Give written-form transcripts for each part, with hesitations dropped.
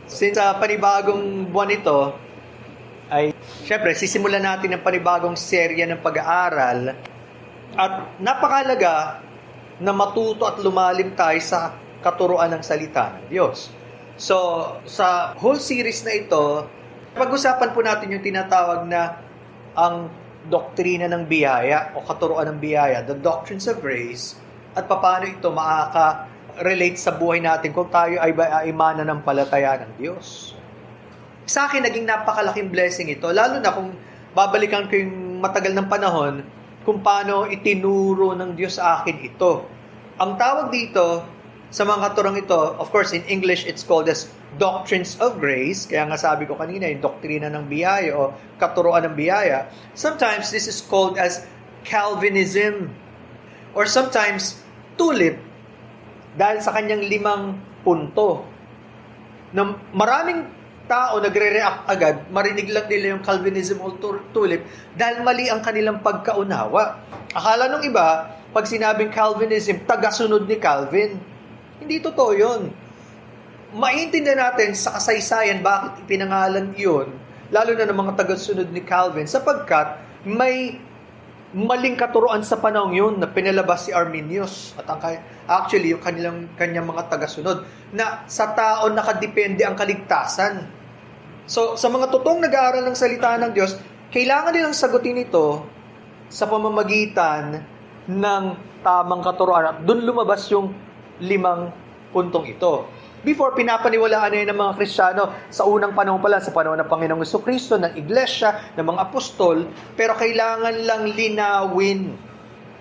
Since sa panibagong buwan ito, ay syempre sisimulan natin ang panibagong serya ng pag-aaral at napakalaga na matuto at lumalim tayo sa katuruan ng salita ng Diyos. So, sa whole series na ito, pag-usapan po natin yung tinatawag na ang doktrina ng biyaya o katuruan ng biyaya, the doctrines of grace, at paano ito makaka-relate sa buhay natin kung tayo ay mananampalataya ng Diyos. Sa akin, naging napakalaking blessing ito, lalo na kung babalikan ko yung matagal ng panahon kung paano itinuro ng Diyos sa akin ito. Ang tawag dito sa mga katurang ito, of course, in English, it's called as doctrines of grace. Kaya nga sabi ko kanina, yung doktrina ng biyaya o katuruan ng biyaya. Sometimes, this is called as Calvinism. Or sometimes, tulip. Dahil sa kanyang 5 punto. Na maraming tao nagre-react agad, marinig lang nila yung Calvinism o tulip dahil mali ang kanilang pagkaunawa. Akala nung iba, pag sinabing Calvinism, tagasunod ni Calvin. Hindi totoo yun. Maintindihan natin sa kasaysayan bakit ipinangalan yun, lalo na ng mga tagasunod ni Calvin, sapagkat may maling katuruan sa panahon yun na pinalabas si Arminius at actually yung kanyang mga tagasunod na sa tao nakadepende ang kaligtasan. So sa mga totoong nag-aaral ng salita ng Diyos, kailangan nilang sagutin ito sa pamamagitan ng tamang katuruan at doon lumabas yung 5 puntong ito. Before, pinapaniwalaan na yun ng mga Kristiyano sa unang panahon pala, sa panahon ng Panginoong Jesucristo, ng Iglesia, ng mga apostol, pero kailangan lang linawin.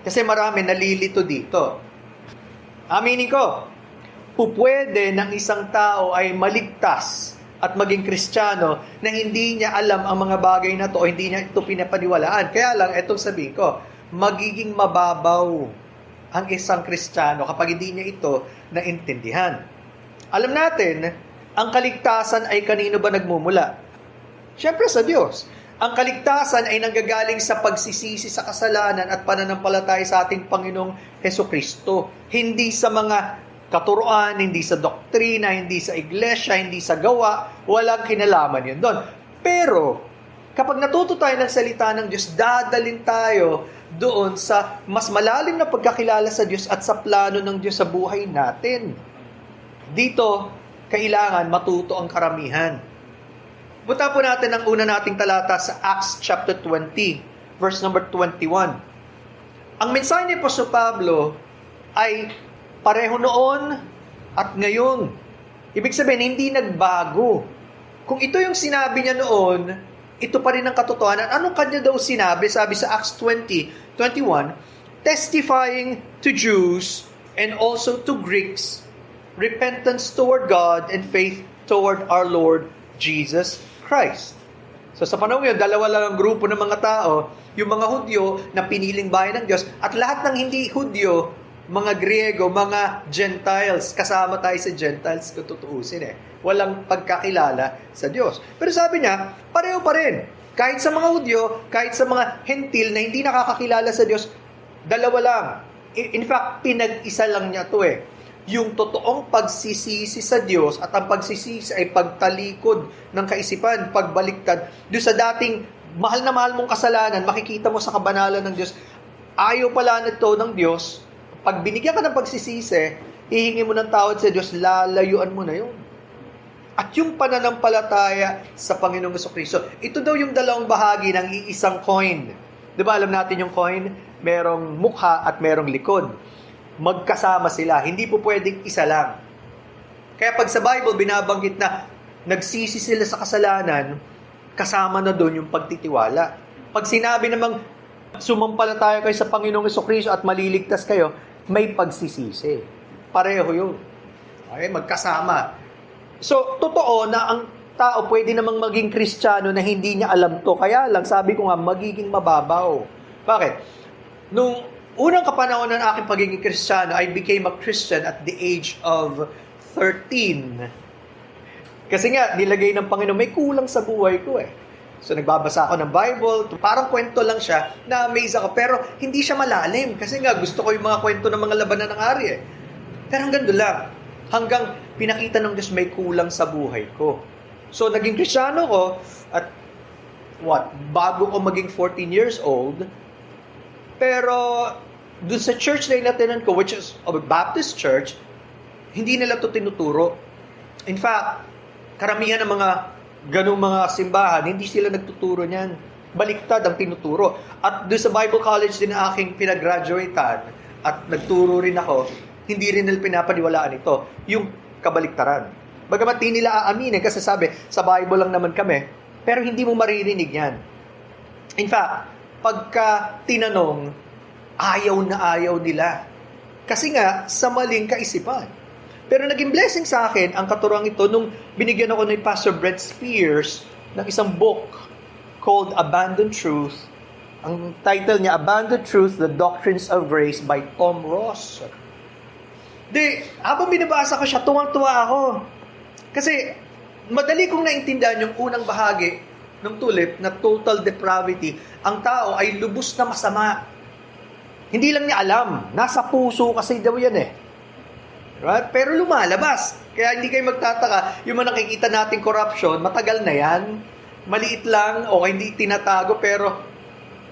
Kasi marami nalilito dito. Aminin ko, pupwede ng isang tao ay maligtas at maging Kristiyano na hindi niya alam ang mga bagay na to o hindi niya ito pinapaniwalaan. Kaya lang, etong sabihin ko, magiging mababaw ang isang Kristiyano kapag hindi niya ito naintindihan. Alam natin, ang kaligtasan ay kanino ba nagmumula? Siyempre sa Diyos. Ang kaligtasan ay nanggagaling sa pagsisisi sa kasalanan at pananampalataya sa ating Panginoong Hesukristo. Hindi sa mga katuruan, hindi sa doktrina, hindi sa iglesia, hindi sa gawa, walang kinalaman yun doon. Pero, kapag natuto tayo ng salita ng Diyos, dadalhin tayo doon sa mas malalim na pagkakilala sa Diyos at sa plano ng Diyos sa buhay natin. Dito, kailangan matuto ang karamihan. Punta po natin ang una nating talata sa Acts chapter 20, verse number 21. Ang mensahe ni Apostol Pablo ay pareho noon at ngayon. Ibig sabihin, hindi nagbago. Kung ito yung sinabi niya noon, ito pa rin ang katotohanan. Anong kanya daw sinabi? Sabi sa Acts 20:21, testifying to Jews and also to Greeks, repentance toward God and faith toward our Lord Jesus Christ. So sa panahon yun, 2 lang ang grupo ng mga tao, yung mga Hudyo na piniling bayan ng Diyos at lahat ng hindi Hudyo, mga Griego, mga Gentiles, kasama tayo sa Gentiles kung tutuusin Walang pagkakilala sa Diyos. Pero sabi niya, pareho pa rin. Kahit sa mga Hudyo, kahit sa mga Hentil na hindi nakakakilala sa Diyos, 2 lang. In fact, pinag-isa lang niya to yung totoong pagsisisi sa Diyos at ang pagsisisi ay pagtalikod ng kaisipan, pagbaliktad. Doon sa dating mahal na mahal mong kasalanan, makikita mo sa kabanalan ng Diyos, ayaw pala nito ng Diyos, pag binigyan ka ng pagsisisi, hihingi mo ng tawad sa Diyos, lalayuan mo na yun. At yung pananampalataya sa Panginoong Jesucristo, ito daw yung 2 bahagi ng iisang coin. Di ba alam natin yung coin? Merong mukha at merong likod. Magkasama sila. Hindi po pwedeng isa lang. Kaya pag sa Bible, binabanggit na nagsisi sila sa kasalanan, kasama na doon yung pagtitiwala. Pag sinabi namang sumampalataya kayo sa Panginoong Jesucristo at maliligtas kayo, may pagsisisi. Pareho yun. Okay, magkasama. So, totoo na ang tao pwede namang maging Kristiyano na hindi niya alam to. Kaya lang, sabi ko nga, magiging mababaw. Bakit? Nung unang kapanahon ng aking pagiging Kristiyano, I became a Christian at the age of 13. Kasi nga, nilagay ng Panginoon, may kulang sa buhay ko So, nagbabasa ako ng Bible, parang kwento lang siya, na-amaze ako, pero hindi siya malalim. Kasi nga, gusto ko yung mga kwento ng mga labanan ng ari Pero hanggang doon lang. Hanggang pinakita ng Diyos may kulang sa buhay ko. So, naging Kristiyano ko at bago ko maging 14 years old. Pero, dun sa church na inatinan ko, which is a Baptist church, hindi nila to tinuturo. In fact, karamihan ng mga ganung mga simbahan, hindi sila nagtuturo niyan. Baliktad ang tinuturo. At doon sa Bible College din na aking pinag-graduatean at nagturo rin ako, hindi rin nila pinapaniwalaan ito. Yung kabaliktaran. Bagamat di nila aaminin kasi sabi, sa Bible lang naman kami, pero hindi mo maririnig yan. In fact, pagka tinanong, ayaw na ayaw nila. Kasi nga, sa maling kaisipan. Pero naging blessing sa akin ang katuruan ito nung binigyan ako ni Pastor Brent Spears ng isang book called Abandoned Truth. Ang title niya, Abandoned Truth, The Doctrines of Grace by Tom Ross. Habang binabasa ko siya, tuwang-tuwa ako. Kasi madali kong naintindihan yung unang bahagi ng tulip na total depravity. Ang tao ay lubos na masama. Hindi lang niya alam. Nasa puso kasi daw yan eh. Right? Pero lumalabas. Kaya hindi kayo magtataka, yung mga nakikita nating corruption, matagal na yan. Maliit lang, o hindi tinatago, pero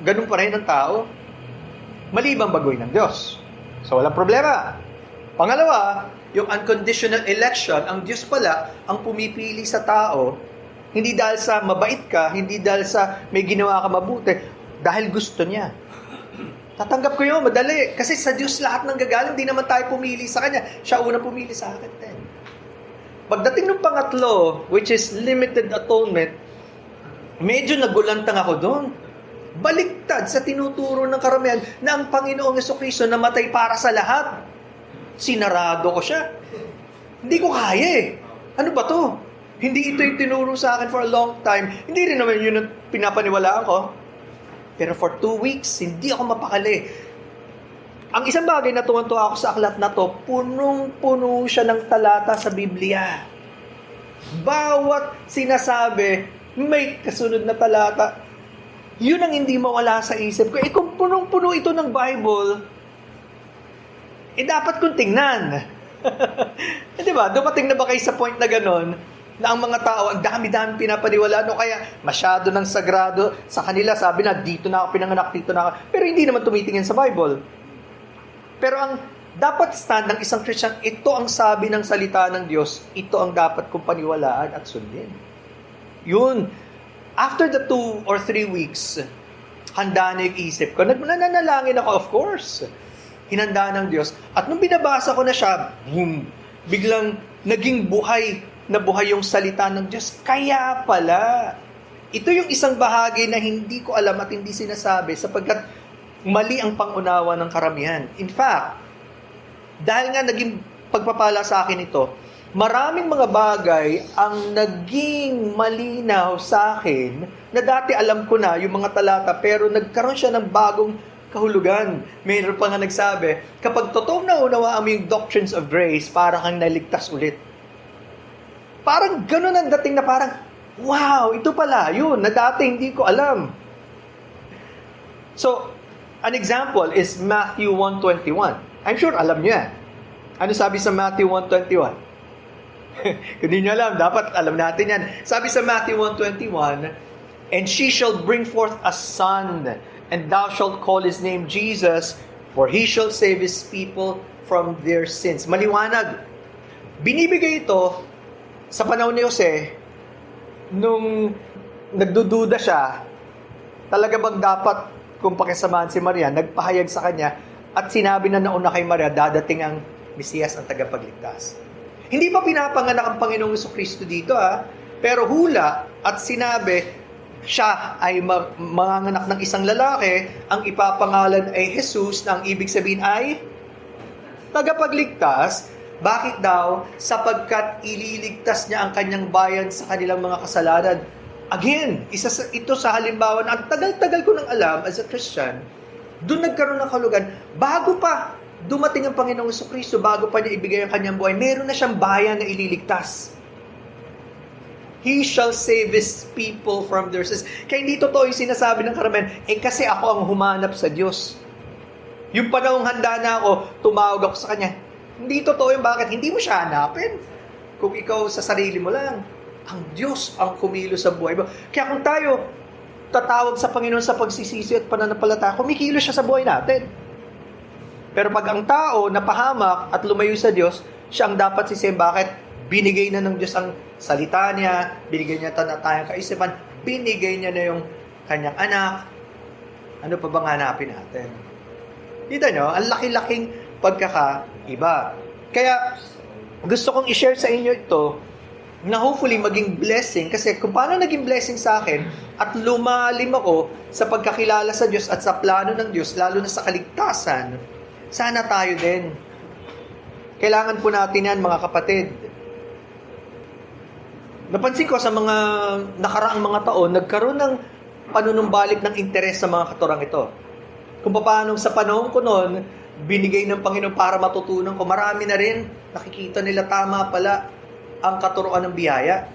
ganun pa rin ang tao. Mali bang baguhin ng Diyos? So, walang problema. Pangalawa, yung unconditional election, ang Diyos pala ang pumipili sa tao, hindi dahil sa mabait ka, hindi dahil sa may ginawa ka mabuti, dahil gusto niya. Tatanggap ko yun, madali. Kasi sa Diyos lahat ng gagaling, di naman tayo pumili sa Kanya. Siya unang pumili sa akin. Pagdating ng pangatlo, which is limited atonement, medyo nagulantang ako doon. Baliktad sa tinuturo ng karamihan na ang Panginoong Jesucristo namatay para sa lahat. Sinarado ko siya. Hindi ko kaya eh. Ano ba to? Hindi ito yung tinuro sa akin for a long time. Hindi rin naman yun ang pinapaniwalaan ko. Pero for 2 weeks, hindi ako mapakali. Ang isang bagay na tuwan-tuwa ako sa aklat na to, punong-puno siya ng talata sa Biblia. Bawat sinasabi, may kasunod na talata. Yun ang hindi mawala sa isip ko. Kung punong-puno ito ng Bible, dapat kong tingnan. Diba? Dumating na ba kayo sa point na ganon, na ang mga tao, ang dami-dami pinapaniwalaan, o kaya masyado ng sagrado sa kanila, sabi na, dito na ako pinanganak, dito na ako. Pero hindi naman tumitingin sa Bible. Pero ang dapat stand ng isang Christian, ito ang sabi ng salita ng Diyos, ito ang dapat kong paniwalaan at sundin. Yun. After the 2 or 3 weeks, handa na yung isip ko. Nananalangin ako, of course. Hinanda ng Diyos. At nung binabasa ko na siya, boom, biglang naging buhay na buhay yung salita ng Diyos. Kaya pala, ito yung isang bahagi na hindi ko alam at hindi sinasabi sapagkat mali ang pangunawa ng karamihan. In fact, dahil nga naging pagpapala sa akin ito, maraming mga bagay ang naging malinaw sa akin na dati alam ko na yung mga talata pero nagkaroon siya ng bagong kahulugan. Mayroon pa nga nagsabi, kapag totoong naunawaan mo yung doctrines of grace, para kang naligtas ulit. Parang gano'n ang dating na parang, wow, ito pala, yun, na dati hindi ko alam. So, an example is Matthew 1:21. I'm sure alam niyo yan. Ano sabi sa Matthew 1:21? Kung hindi niyo alam, dapat alam natin yan. Sabi sa Matthew 1:21, and she shall bring forth a son, and thou shalt call his name Jesus, for he shall save his people from their sins. Maliwanag. Binibigay ito sa panahon ni Jose, nung nagdududa siya, talaga bang dapat kung pakisamahan si Maria, nagpahayag sa kanya, at sinabi na nauna kay Maria, dadating ang Mesiyas ang tagapagligtas. Hindi pa pinapanganak ang Panginoong Jesucristo dito pero hula at sinabi, siya ay manganganak ng isang lalaki, ang ipapangalan ay Jesus, na ang ibig sabihin ay tagapagligtas. Bakit daw? Sapagkat ililigtas niya ang kanyang bayan sa kanilang mga kasalanan. Again, ito sa halimbawa na ang tagal-tagal ko nang alam as a Christian, doon nagkaroon ng kahulugan. Bago pa dumating ang Panginoong Jesucristo, bago pa niya ibigay ang kanyang buhay, meron na siyang bayan na ililigtas. He shall save His people from their sins. Kaya hindi totoo yung sinasabi ng karamihan, kasi ako ang humanap sa Diyos. Yung panahong handa na ako, tumawag ako sa Kanya. Hindi totoo yung bakit. Hindi mo siya hanapin. Kung ikaw sa sarili mo lang, ang Diyos ang kumilos sa buhay mo. Kaya kung tayo tatawag sa Panginoon sa pagsisisi at pananampalataya, kumikilos siya sa buhay natin. Pero pag ang tao napahamak at lumayo sa Diyos, siya ang dapat sisihin. Bakit? Binigay na ng Diyos ang salita niya, binigay niya na tayong kaisipan, binigay niya na yung kanyang anak. Ano pa bang hanapin natin? Dito nyo, ang laki-laking pagkakaiba. Kaya, gusto kong i-share sa inyo ito na hopefully maging blessing. Kasi kung paano naging blessing sa akin at lumalim ako sa pagkakilala sa Diyos at sa plano ng Diyos, lalo na sa kaligtasan, sana tayo din. Kailangan po natin yan, mga kapatid. Napansin ko sa mga nakaraang mga taon, nagkaroon ng panunumbalik ng interes sa mga katurang ito. Kung paano sa panahon ko noon, binigay ng Panginoon para matutunan ko, marami na rin nakikita nila tama pala ang katuruan ng biyaya.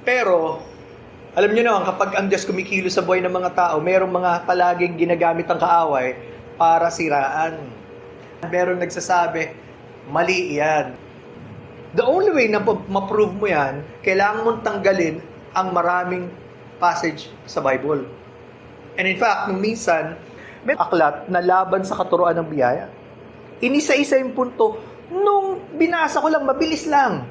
Pero, alam niyo naman, kapag ang Diyos kumikilos sa buhay ng mga tao, mayroong mga palaging ginagamit ang kaaway para siraan. Merong nagsasabi, mali yan. The only way na ma-prove mo yan, kailangan mong tanggalin ang maraming passage sa Bible. And in fact, nung minsan, may aklat na laban sa katuruan ng biyaya. Inisa-isa yung punto, nung binasa ko lang, mabilis lang.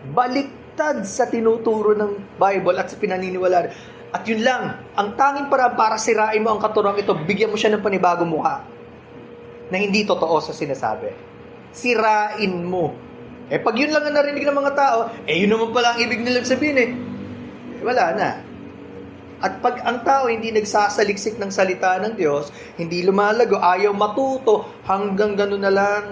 Baliktad sa tinuturo ng Bible at sa pinaniniwalaan. At yun lang, ang tanging para sirain mo ang katuruan ito, bigyan mo siya ng panibagong mukha na hindi totoo sa sinasabi. Sirain mo. Pag yun lang ang narinig ng mga tao, yun naman pala ang ibig nilang sabihin wala na. At pag ang tao hindi nagsasaliksik ng salita ng Diyos, hindi lumalago, ayaw matuto, hanggang gano'n na lang.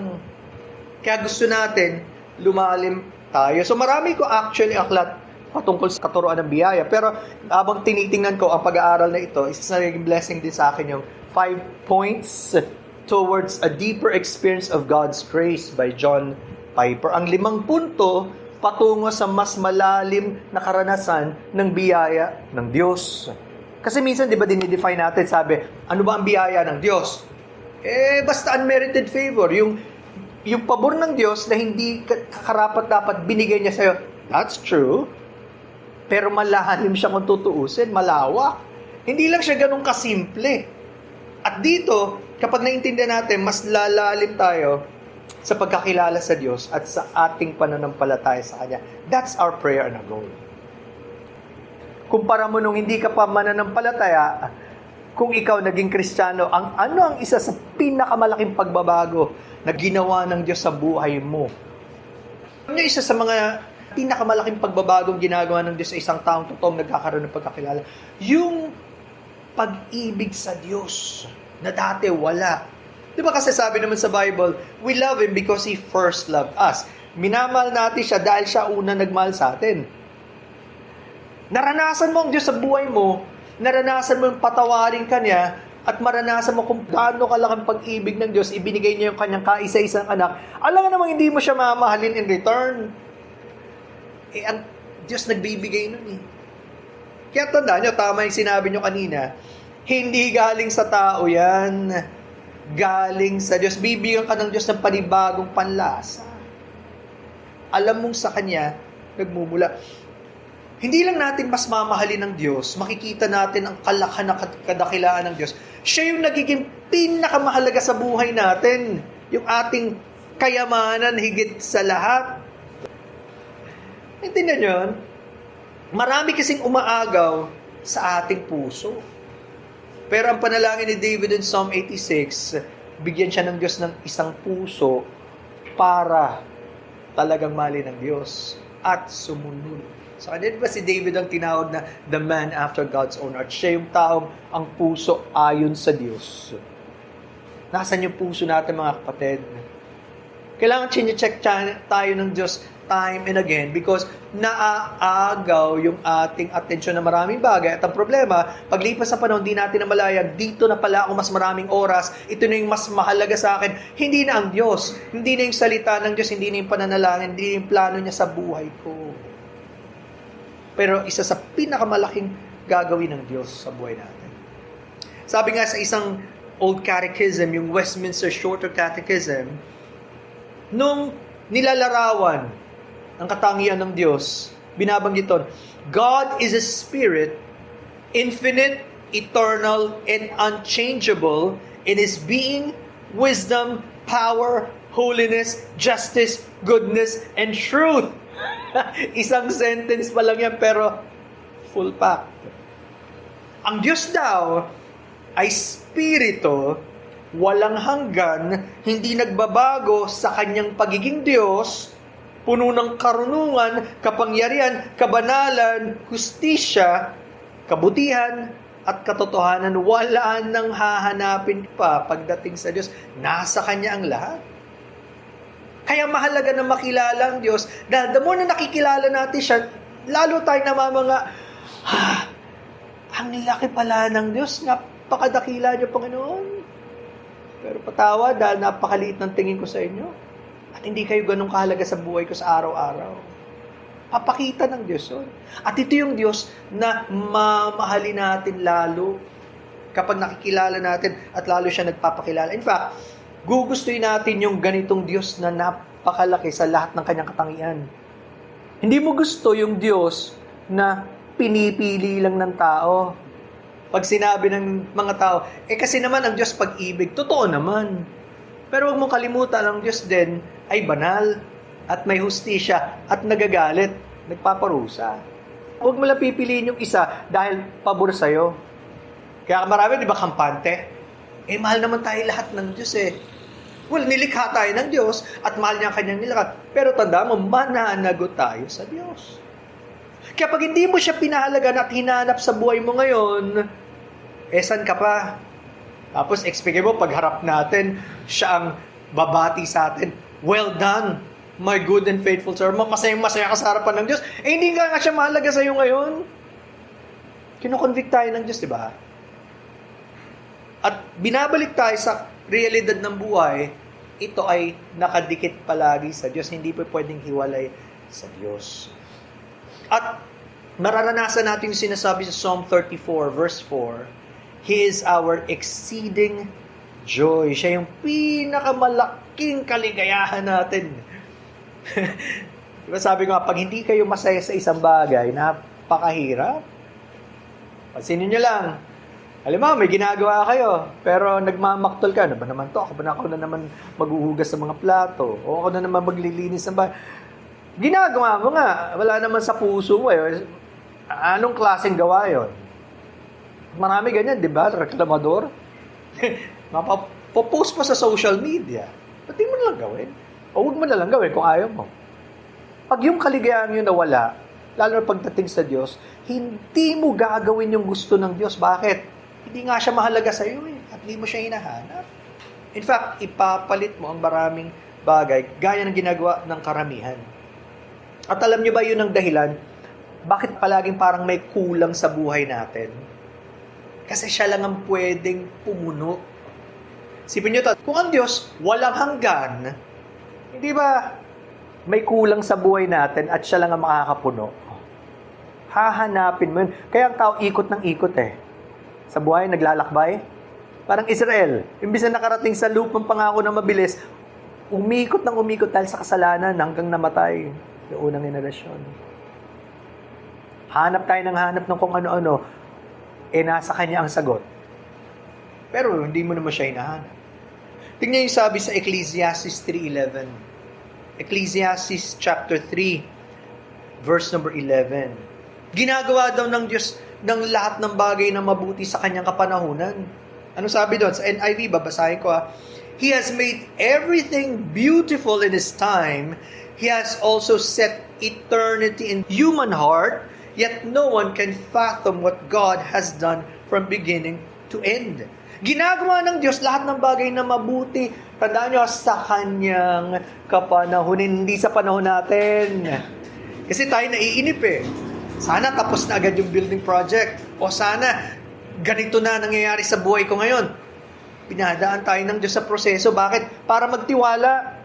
Kaya gusto natin, lumalim tayo. So marami ko actually aklat patungkol sa katuruan ng biyaya. Pero habang tinitingnan ko ang pag-aaral na ito, isa na naging blessing din sa akin yung 5 points towards a deeper experience of God's grace by John Piper. Ang 5 punto patungo sa mas malalim na karanasan ng biyaya ng Diyos. Kasi minsan, di ba, dinidefine natin, sabi, ano ba ang biyaya ng Diyos? Basta unmerited favor. Yung pabor ng Diyos na hindi karapat-dapat binigay niya sa'yo. That's true. Pero malalim siya kung tutuusin, malawak. Hindi lang siya ganun kasimple. At dito, kapag naintindihan natin, mas lalalim tayo sa pagkakilala sa Diyos at sa ating pananampalataya sa Kanya. That's our prayer and our goal. Kumpara mo nung hindi ka pa mananampalataya, kung ikaw naging Kristiyano, ano ang isa sa pinakamalaking pagbabago na ginawa ng Diyos sa buhay mo? Ano isa sa mga pinakamalaking pagbabagong ginagawa ng Diyos sa isang taong totoong nagkakaroon ng pagkakilala? Yung pag-ibig sa Diyos na dati wala. Di ba kasi sabi naman sa Bible, we love Him because He first loved us. Minamahal natin siya dahil siya una nagmahal sa atin. Naranasan mo ang Diyos sa buhay mo, naranasan mo yung patawarin ka niya, at maranasan mo kung gaano kalaking pag-ibig ng Diyos, ibinigay niya yung kanyang kaisa-isang anak. Alam nga namang hindi mo siya mamahalin in return. Ang Diyos nagbibigay nun eh. Kaya tandaan nyo, tama yung sinabi nyo kanina, hindi galing sa tao yan. Galing sa Diyos. Bibigyan ka ng Diyos ng panibagong panlasa. Alam mong sa Kanya, nagmumula. Hindi lang natin mas mamahalin ng Diyos, makikita natin ang kalakhan na kadakilaan ng Diyos. Siya yung nagiging pinakamahalaga sa buhay natin. Yung ating kayamanan higit sa lahat. Intindihan nyo? Marami kasing umaagaw sa ating puso. Pero ang panalangin ni David in Psalm 86, bigyan siya ng Diyos ng isang puso para talagang mali ng Diyos at sumunod. So, di ba si David ang tinawag na the man after God's own heart? Siya yung taong ang puso ayon sa Diyos. Nasaan yung puso natin, mga kapatid? Kailangan check tayo ng Diyos time and again because naaagaw yung ating atensyon na maraming bagay. At ang problema, paglipas sa panahon, di natin namalayan, dito na pala ako mas maraming oras, ito na yung mas mahalaga sa akin. Hindi na ang Diyos, hindi na yung salita ng Diyos, hindi na yung pananalangin, hindi na yung plano niya sa buhay ko. Pero isa sa pinakamalaking gagawin ng Diyos sa buhay natin. Sabi nga sa isang old catechism, yung Westminster Shorter Catechism, nung nilalarawan ang katangian ng Diyos, binabanggit doon, God is a spirit, infinite, eternal, and unchangeable in His being, wisdom, power, holiness, justice, goodness, and truth. Isang sentence pa lang yan, pero full pack. Ang Diyos daw ay spirito, walang hanggan, hindi nagbabago sa kanyang pagiging Diyos, puno ng karunungan, kapangyarihan, kabanalan, hustisya, kabutihan, at katotohanan. Wala nang hahanapin pa pagdating sa Diyos. Nasa Kanya ang lahat. Kaya mahalaga na makilala ang Diyos, dahil the more na nakikilala natin siya, lalo tayo namamanga, ang laki pala ng Diyos, napakadakila niyo, Panginoon. Pero patawa dahil napakaliit ng tingin ko sa inyo. At hindi kayo ganun kahalaga sa buhay ko sa araw-araw. Papakita ng Diyos yun. At ito yung Diyos na mamahalin natin lalo kapag nakikilala natin at lalo siya nagpapakilala. In fact, gugustuhin natin yung ganitong Diyos na napakalaki sa lahat ng kanyang katangian. Hindi mo gusto yung Diyos na pinipili lang ng tao. Pag sinabi ng mga tao, kasi naman ang Diyos pag-ibig, totoo naman. Pero huwag mong kalimutan, ang Diyos din ay banal at may hustisya at nagagalit, nagpaparusa. Huwag mo lang pipiliin yung isa dahil pabor sa'yo. Kaya marami, di ba, kampante? Mahal naman tayo lahat ng Diyos Well, nilikha tayo ng Diyos at mahal niya ang kanyang nilikha. Pero tanda mo, mananagot tayo sa Diyos. Kaya pag hindi mo siya pinahalagan at hinanap sa buhay mo ngayon, saan ka pa? Tapos, expect mo, pagharap natin, siya ang babati sa atin. Well done, my good and faithful servant. Masayang-masaya ka sa harapan ng Diyos. Hindi nga siya mahalaga sa iyo ngayon. Kino-convict tayo ng Diyos, di ba? At binabalik tayo sa realidad ng buhay, ito ay nakadikit palagi sa Diyos. Hindi pa pwedeng hiwalay sa Diyos. At mararanasan natin yung sinasabi sa Psalm 34, verse 4, He is our exceeding joy. Siya yung pinakamalaking kaligayahan natin. Diba sabi ko nga, pag hindi kayo masaya sa isang bagay, napakahirap. Pansinin nyo lang. Alam mo, may ginagawa kayo, pero nagmamaktol ka. Ano ba naman to? Ako na naman maghuhugas sa mga plato. O ako na naman maglilinis ng bahay. Ginagawa mo nga. Wala naman sa puso mo. Anong klaseng gawa yon? Marami ganyan, di ba? Reklamador. Mapapost pa sa social media. Ba't di mo na lang gawin? O huwag mo na lang gawin kung ayaw mo. Pag yung kaligayahan yun nawala, lalo na pagdating sa Diyos, hindi mo gagawin yung gusto ng Diyos. Bakit? Hindi nga siya mahalaga sa iyo at hindi mo siya hinahanap. In fact, ipapalit mo ang maraming bagay gaya ng ginagawa ng karamihan. At alam niyo ba yun ang dahilan? Bakit palaging parang may kulang sa buhay natin? Kasi siya lang ang pwedeng pumuno. Sipin niyo to, kung ang Diyos walang hanggan, hindi ba may kulang sa buhay natin at siya lang ang makakapuno? Hahanapin mo yun. Kaya ang tao ikot ng ikot Sa buhay, naglalakbay. Parang Israel, imbis na nakarating sa lupang pangako na mabilis, umikot ng umikot dahil sa kasalanan hanggang namatay yung unang henerasyon. Hanap tayo ng hanap ng kung ano-ano, nasa kanya ang sagot. Pero hindi mo naman siya hinahanap. Tingnan yung sabi sa Ecclesiastes 3:11. Ecclesiastes chapter 3, verse number 11. Ginagawa daw ng Diyos ng lahat ng bagay na mabuti sa kanyang kapanahunan. Ano sabi doon? Sa NIV, babasahin ko He has made everything beautiful in His time. He has also set eternity in human heart, yet no one can fathom what God has done from beginning to end. Ginagawa ng Diyos lahat ng bagay na mabuti. Tandaan nyo, sa kanyang kapanahon, hindi sa panahon natin. Kasi tayo naiinip Sana tapos na agad yung building project. O sana ganito na nangyayari sa buhay ko ngayon. Pinadaan tayo ng Diyos sa proseso. Bakit? Para magtiwala.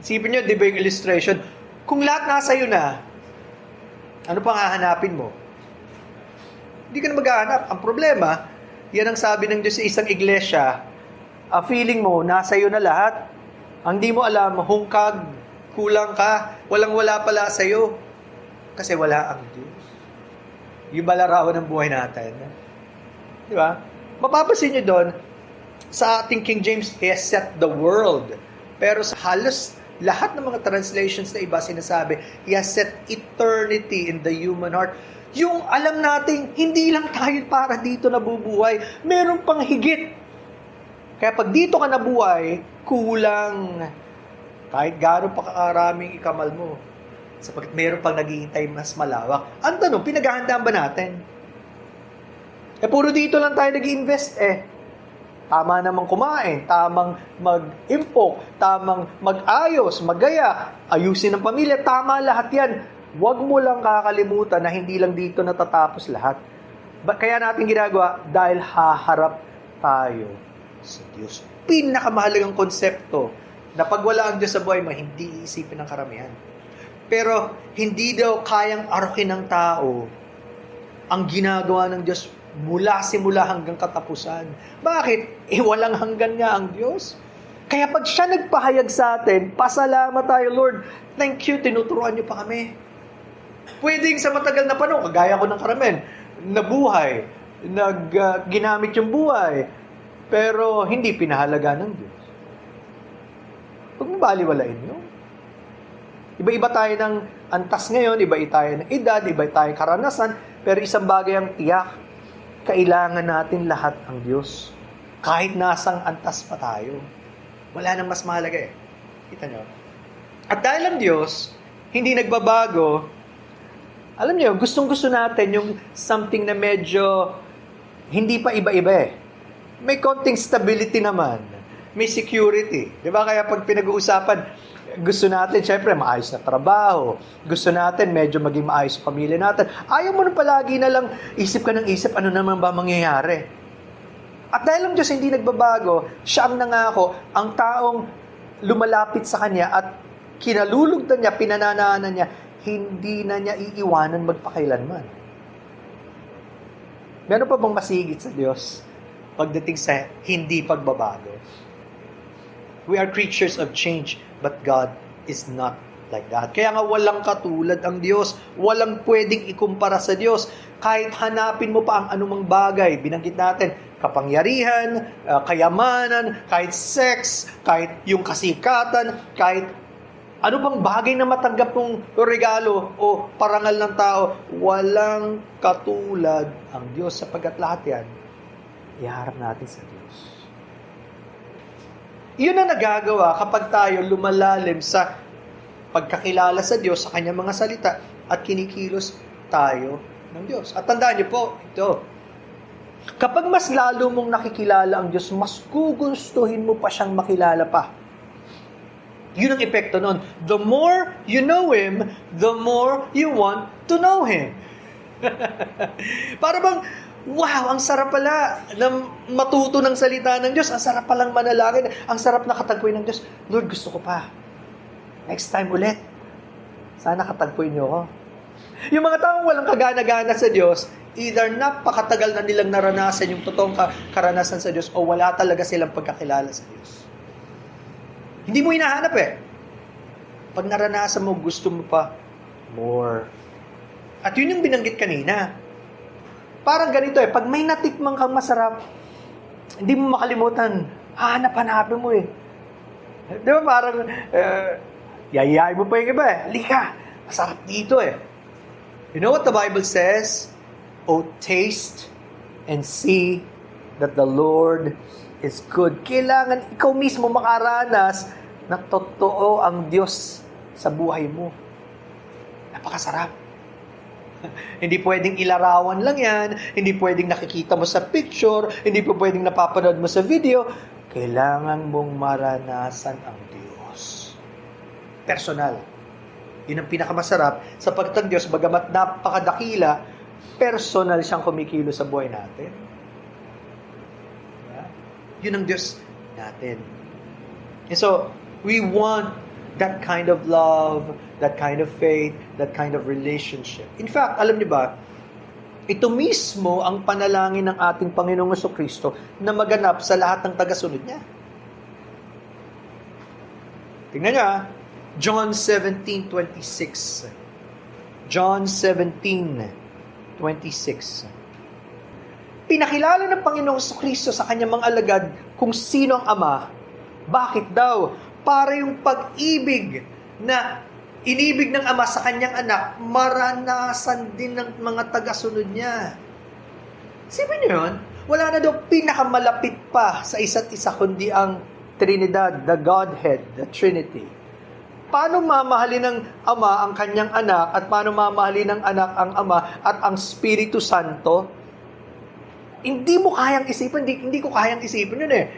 Isipin nyo, di ba yung illustration? Kung lahat nasa iyo na, ano pang hahanapin mo? Hindi ka na maghahanap. Ang problema, yan ang sabi ng Diyos sa isang iglesia, feeling mo, nasa iyo na lahat. Ang di mo alam, hungkag, kulang ka, walang-wala pala sa'yo. Kasi wala ang Diyos. Yung ba larawan ng buhay natin? Di ba? Mapapasin nyo doon, sa ating King James, He has set the world. Pero sa halos lahat ng mga translations na iba sinasabi, He has set eternity in the human heart. Yung alam nating, hindi lang tayo para dito nabubuhay, meron pang higit. Kaya pag dito ka nabuhay, kulang. Kahit gaano pa kakaraming ikamal mo. Sapagkat meron pang naghihintay mas malawak. Ang tanong, pinaghahandaan ba natin? Puro dito lang tayo nag-invest Tama namang kumain, tamang mag-impok, tamang mag-ayos, magaya, ayusin ang pamilya, tama lahat yan. Huwag mo lang kakalimutan na hindi lang dito natatapos lahat. Kaya natin ginagawa dahil haharap tayo sa Diyos. Pinakamahalagang konsepto na pag wala ang Diyos sa buhay mo, hindi iisipin ng karamihan. Pero hindi daw kayang arukin ng tao ang ginagawa ng Diyos mula simula hanggang katapusan. Bakit? Walang hanggan nga ang Diyos. Kaya pag siya nagpahayag sa atin, pasalamat tayo, Lord. Thank you, tinuturuan niyo pa kami. Pwedeng sa matagal na panahon, kagaya ko ng karamihan, nabuhay, ginamit yung buhay, pero hindi pinahalaga ng Diyos. Huwag mo baliwalain yun. Iba-iba tayo ng antas ngayon, iba-iba tayo ng edad, iba-iba tayo karanasan, pero isang bagay ang tiyak, kailangan natin lahat ang Diyos. Kahit nasang antas pa tayo. Wala nang mas mahalaga Kita nyo? At dahil ang Diyos, hindi nagbabago, alam nyo, gustong-gusto natin yung something na medyo hindi pa iba-iba May konting stability naman. May security. Di ba? Kaya pag pinag-uusapan, gusto natin, syempre, maayos na trabaho. Gusto natin, medyo maging maayos sa pamilya natin. Ayaw mo na palagi na lang, isip ka ng isip, ano naman ba mangyayari? At dahil ang Diyos hindi nagbabago, siya ang nangako, ang taong lumalapit sa Kanya at kinalulugdan niya, pinananaanan niya, hindi na niya iiwanan magpakailanman. Meron pa bang masigit sa Diyos pagdating sa hindi pagbabago? We are creatures of change, but God is not like that. Kaya nga walang katulad ang Diyos. Walang pwedeng ikumpara sa Diyos. Kahit hanapin mo pa ang anumang bagay, binanggit natin, kapangyarihan, kayamanan, kahit sex, kahit yung kasikatan, kahit ano bang bagay na matanggap ng regalo o parangal ng tao, walang katulad ang Diyos. Sapagkat lahat yan, iharap natin sa Diyos. Yun ang nagagawa kapag tayo lumalalim sa pagkakilala sa Diyos, sa Kanyang mga salita, at kinikilos tayo ng Diyos. At tandaan niyo po, ito, kapag mas lalo mong nakikilala ang Diyos, mas gugustuhin mo pa siyang makilala pa. Yun ang epekto nun. The more you know Him, the more you want to know Him. Para bang, wow, ang sarap pala na matuto ng salita ng Diyos. Ang sarap palang manalangin. Ang sarap na katagpuin ng Diyos. Lord, gusto ko pa. Next time ulit. Sana katagpuin niyo ako. Yung mga taong walang kagana-gana sa Diyos, either napakatagal na nilang naranasan yung totoong karanasan sa Diyos o wala talaga silang pagkakilala sa Diyos. Hindi mo hinahanap Pag naranasan mo, gusto mo pa more. At yun yung binanggit kanina. Parang ganito pag may natikmang kang masarap, hindi mo makalimutan, hanap-hanapin mo Di ba parang, yayayain mo pa yung iba Halika, masarap dito You know what the Bible says? Oh, taste and see that the Lord is good. Kailangan ikaw mismo makaranas na totoo ang Diyos sa buhay mo. Napakasarap. Hindi pwedeng ilarawan lang yan. Hindi pwedeng nakikita mo sa picture. Hindi po pwedeng napapanood mo sa video. Kailangan mong maranasan ang Diyos. Personal. Yun ang pinakamasarap sapagkat ang Diyos, bagamat napakadakila, personal siyang kumikilo sa buhay natin. Yun ang Diyos natin. And so, we want that kind of love, that kind of faith, that kind of relationship. In fact, alam niyo ba, ito mismo ang panalangin ng ating Panginoong Jesucristo na maganap sa lahat ng tagasunod niya. Tingnan niyo, John 17:26. John 17:26. Pinakilala ng Panginoong Kristo sa kanyang mga alagad kung sino ang Ama. Bakit daw? Para yung pag-ibig na inibig ng Ama sa kanyang anak, maranasan din ng mga tagasunod niya. Sipin niyo yun? Wala na daw pinakamalapit pa sa isa't isa kundi ang Trinidad, the Godhead, the Trinity. Paano mamahalin ng Ama ang kanyang anak at paano mamahalin ng anak ang Ama at ang Espiritu Santo? Hindi mo kayang isipin, hindi ko kayang isipin yun eh.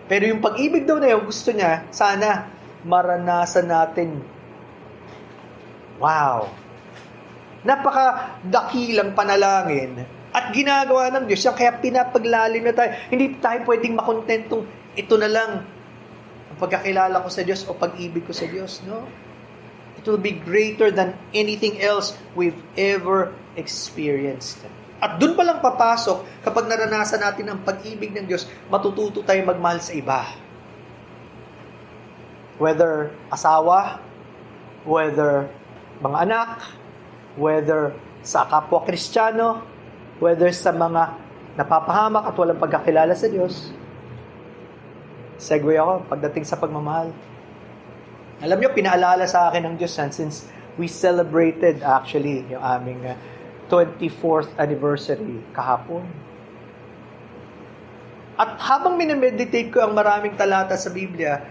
Pero yung pag-ibig daw na yun, gusto niya, sana maranasan natin. Wow! Napakadakilang panalangin at ginagawa ng Diyos yan, kaya pinapaglalim na tayo. Hindi tayo pwedeng makontentong ito na lang ang pagkakilala ko sa Diyos o pag-ibig ko sa Diyos, no? It will be greater than anything else we've ever experienced. At dun pa lang papasok, kapag naranasan natin ang pag-ibig ng Diyos, matututo tayo magmahal sa iba. Whether asawa, whether mga anak, whether sa kapwa Kristiyano, whether sa mga napapahamak at walang pagkakilala sa Diyos. Segue ako pagdating sa pagmamahal. Alam niyo, pinaalala sa akin ng Diyos since we celebrated actually yung aming 24th anniversary kahapon. At habang minimeditate ko ang maraming talata sa Biblia,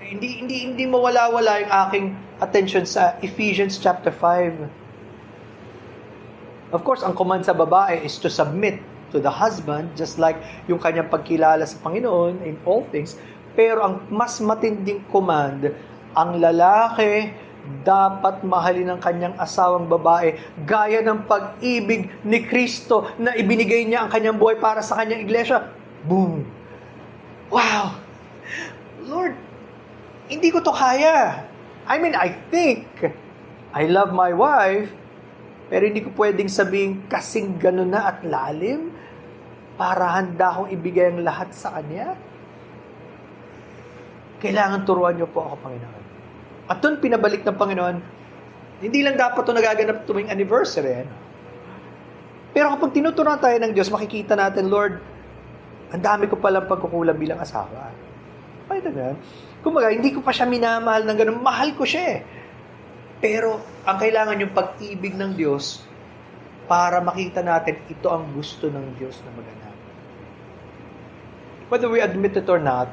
hindi mawala-wala yung aking attention sa Ephesians chapter 5. Of course, ang command sa babae is to submit to the husband, just like yung kanyang pagkilala sa Panginoon in all things. Pero ang mas matinding command, ang lalaki dapat mahalin ang kanyang asawang babae gaya ng pag-ibig ni Kristo na ibinigay niya ang kanyang buhay para sa kanyang iglesia. Boom! Wow! Lord, hindi ko to kaya. I mean, I think I love my wife, pero hindi ko pwedeng sabihin kasing gano'n na at lalim para handa akong ibigay ang lahat sa kanya. Kailangan turuan niyo po ako, Panginoon. At doon pinabalik ng Panginoon, hindi lang dapat ito nagaganap tuwing anniversary. Pero kapag tinuturuan tayo ng Diyos, makikita natin, Lord, ang dami ko palang pagkukulang bilang asawa. Ay, ganun. Kumbaga, hindi ko pa siya minamahal ng ganun. Mahal ko siya eh. Pero, ang kailangan yung pag-ibig ng Diyos para makita natin ito ang gusto ng Diyos na maganap. Whether we admit it or not,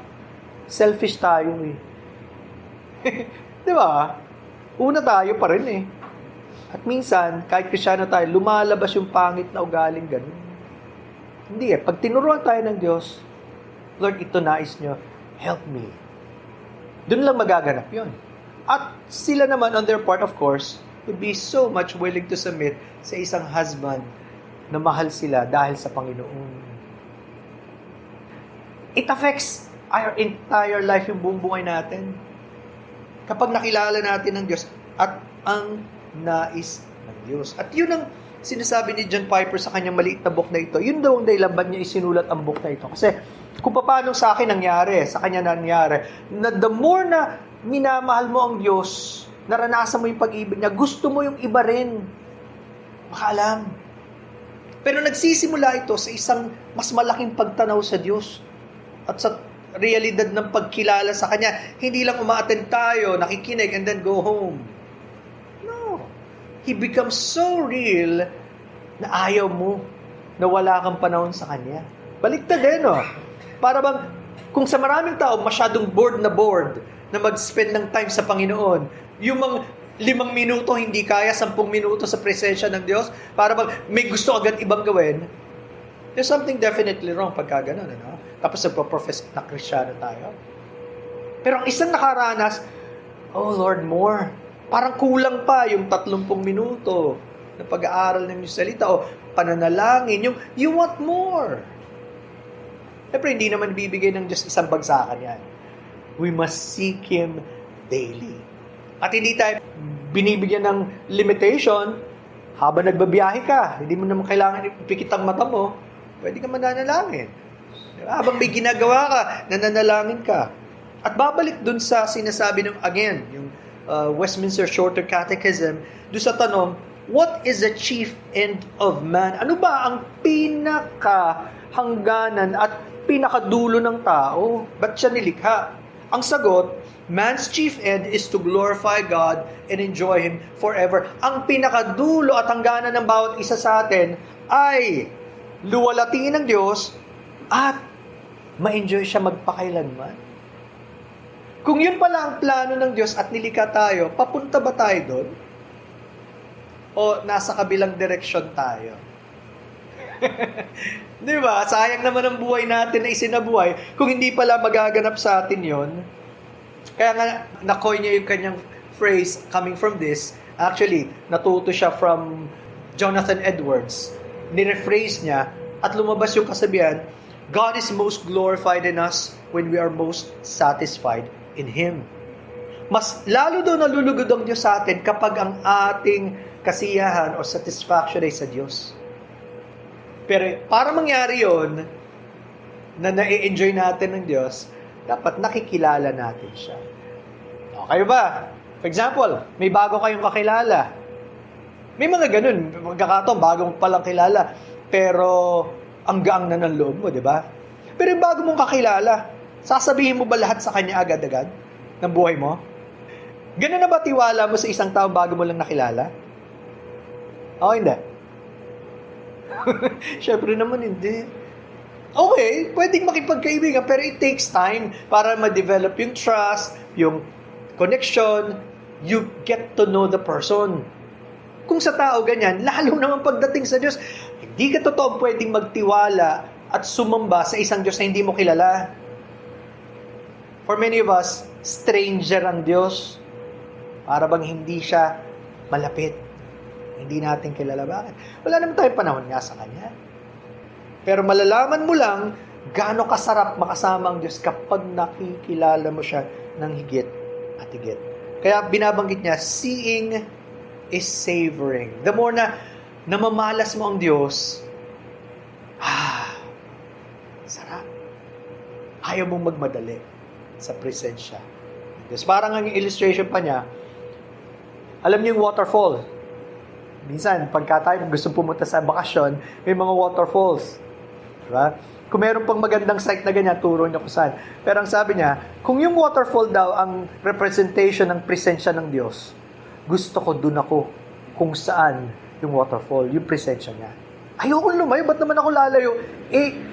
selfish tayo eh. Di ba? Una tayo pa rin eh. At minsan, kahit Kristiyano tayo, lumalabas yung pangit na ugaling ganun. Hindi eh. Pag tinuruan tayo ng Diyos, Lord, ito nais nyo, help me. Doon lang magaganap yun. At sila naman on their part, of course, would be so much willing to submit sa isang husband na mahal sila dahil sa Panginoon. It affects our entire life, yung buong buhay natin. Kapag nakilala natin ng Diyos at ang nais ng Diyos. At yun ang sinasabi ni John Piper sa kanyang maliit na book na ito. Yun daw ang dahilan ba't niya isinulat ang book na ito. Kasi kung paano sa akin nangyari, sa kanya nangyari, na the more na minamahal mo ang Diyos, naranasan mo yung pag-ibig niya, gusto mo yung iba rin. Makaalam. Pero nagsisimula ito sa isang mas malaking pagtanaw sa Diyos at sa realidad ng pagkilala sa Kanya. Hindi lang umaattend tayo, nakikinig, and then go home. No. He becomes so real na ayaw mo na wala kang panahon sa Kanya. Baliktad din, no? Para bang, kung sa maraming tao, masyadong bored na mag-spend ng time sa Panginoon, yung mga 5 minuto hindi kaya, 10 minuto sa presensya ng Diyos, para bang may gusto agad ibang gawin, there's something definitely wrong pagka ganun, ano? Tapos nagpo-profess na Kristiyano tayo. Pero ang isang nakaranas, oh Lord, more. Parang kulang pa yung 30 minuto na pag-aaral ng iyong salita o pananalangin. Yung, you want more. Siyempre, hindi naman bibigay ng Diyos isang bagsakan yan. We must seek Him daily. At hindi tayo binibigyan ng limitation habang nagbabiyahe ka. Hindi mo naman kailangan ipikit ang mata mo. Pwede ka mananalangin. Habang may ginagawa ka, nananalangin ka. At babalik dun sa sinasabi ng, again, yung Westminster Shorter Catechism, dun sa tanong, what is the chief end of man? Ano ba ang pinakahangganan at pinakadulo ng tao? Ba't siya nilikha? Ang sagot, man's chief end is to glorify God and enjoy Him forever. Ang pinakadulo at hangganan ng bawat isa sa atin ay luwalatingin ng Diyos at ma-enjoy siya magpakailanman. Kung yun pala ang plano ng Diyos at nilikha tayo, papunta ba tayo doon? O nasa kabilang direksyon tayo? Di ba? Sayang naman ang buhay natin na isinabuhay kung hindi pala magaganap sa atin yon. Kaya nga, na-coin niya yung kanyang phrase coming from this. Actually, natuto siya from Jonathan Edwards. Nirephrase niya at lumabas yung kasabihan, God is most glorified in us when we are most satisfied in Him. Mas lalo daw nalulugod ang Diyos sa atin kapag ang ating kasiyahan o satisfaction ay sa Diyos. Pero para mangyari yon, na na-enjoy natin ng Diyos, dapat nakikilala natin siya. Okay ba? For example, may bago kayong kakilala. May mga ganun, magkakataon, bagong palang kilala. Pero ang gaang na ng loob mo, di ba? Pero yung bago mong kakilala, sasabihin mo ba lahat sa kanya agad-agad ng buhay mo? Ganun na ba tiwala mo sa isang tao bago mo lang nakilala? O hindi? Syempre naman hindi. Okay, pwedeng makipagkaibigan, pero it takes time para ma-develop yung trust, yung connection, you get to know the person. Kung sa tao ganyan, lalo naman pagdating sa Diyos, hindi ka totoo pwedeng magtiwala at sumamba sa isang Diyos na hindi mo kilala. For many of us, stranger ang Diyos. Para bang hindi siya malapit. Hindi natin kilala. Bakit? Wala naman tayong panahon nga sa Kanya. Pero malalaman mo lang gaano kasarap makasama ang Diyos kapag nakikilala mo siya ng higit at higit. Kaya binabanggit niya, seeing is savoring. The more na namamalas mo ang Diyos, sarap. Ayaw mong magmadali sa presensya ng Diyos. Parang ang illustration pa niya, alam niyo yung waterfall. Minsan, pagka tayo gusto pumunta sa bakasyon, may mga waterfalls. Diba? Kung meron pang magandang site na ganyan, turo niya kung saan. Pero ang sabi niya, kung yung waterfall daw ang representation ng presensya ng Diyos, gusto ko dun ako kung saan yung waterfall, yung presensya niya. Ayoko lumayo, ba't naman ako lalayo?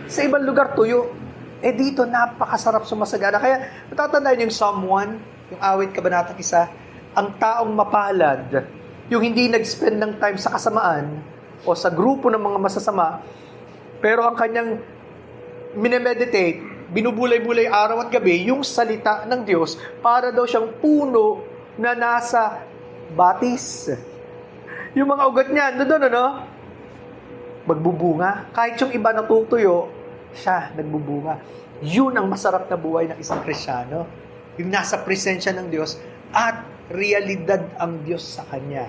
Sa ibang lugar tuyo. Dito, napakasarap sumasagana. Kaya, natatandaan yung Psalm 1, yung awit kabanatang 1, ang taong mapalad, yung hindi nag-spend ng time sa kasamaan o sa grupo ng mga masasama, pero ang kanyang minemeditate, binubulay-bulay araw at gabi, yung salita ng Diyos, para daw siyang puno na nasa batis. Yung mga ugat niya, doon, magbubunga. Kahit yung iba natutuyo, siya nagbubunga. Yun ang masarap na buhay ng isang Kristiyano. Yung nasa presensya ng Diyos at realidad ang Diyos sa Kanya.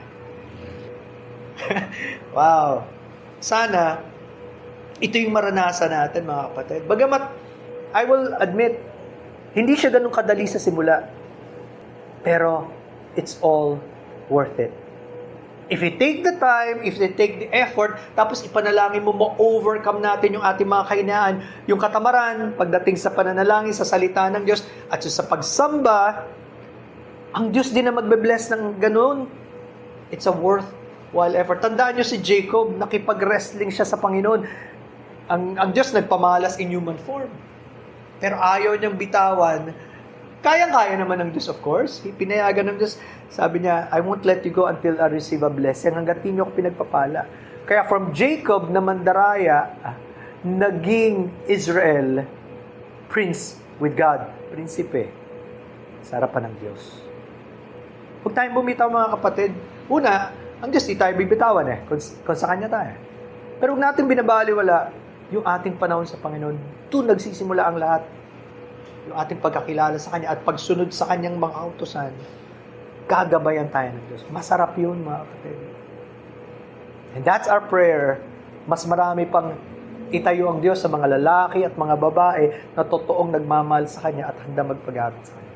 Wow! Sana, ito yung maranasan natin, mga kapatid. Bagamat, I will admit, hindi siya ganun kadali sa simula. Pero, it's all worth it. If you take the time, if you take the effort, tapos ipanalangin mo, ma-overcome natin yung ating mga kahinaan, yung katamaran, pagdating sa pananalangin, sa salita ng Diyos, at sa pagsamba, ang Diyos din na magbe-bless ng ganun. It's a worthwhile effort. Tandaan nyo si Jacob, nakipag-wrestling siya sa Panginoon. Ang Diyos nagpamalas in human form. Pero ayaw niyang bitawan. Kayang-kaya naman ng Diyos, of course. Pinayagan ng Diyos. Sabi niya, I won't let you go until I receive a blessing. Hanggat di niyo ako pinagpapala. Kaya from Jacob na mandaraya, naging Israel, prince with God. Prinsipe. Sa harapan ng Diyos. Huwag tayong bumitaw, mga kapatid. Una, ang Diyos di tayo bibitawan kung sa Kanya tayo. Pero huwag natin binabaliwala yung ating panahon sa Panginoon. Doon nagsisimula ang lahat. Yung ating pagkakilala sa Kanya at pagsunod sa Kanyang mga kautusan, gagabayan tayo ng Diyos. Masarap yun, mga kapatid. And that's our prayer. Mas marami pang Itayo ang Diyos sa mga lalaki at mga babae na totoong nagmamahal sa Kanya at handa magpag-aral sa Kanya.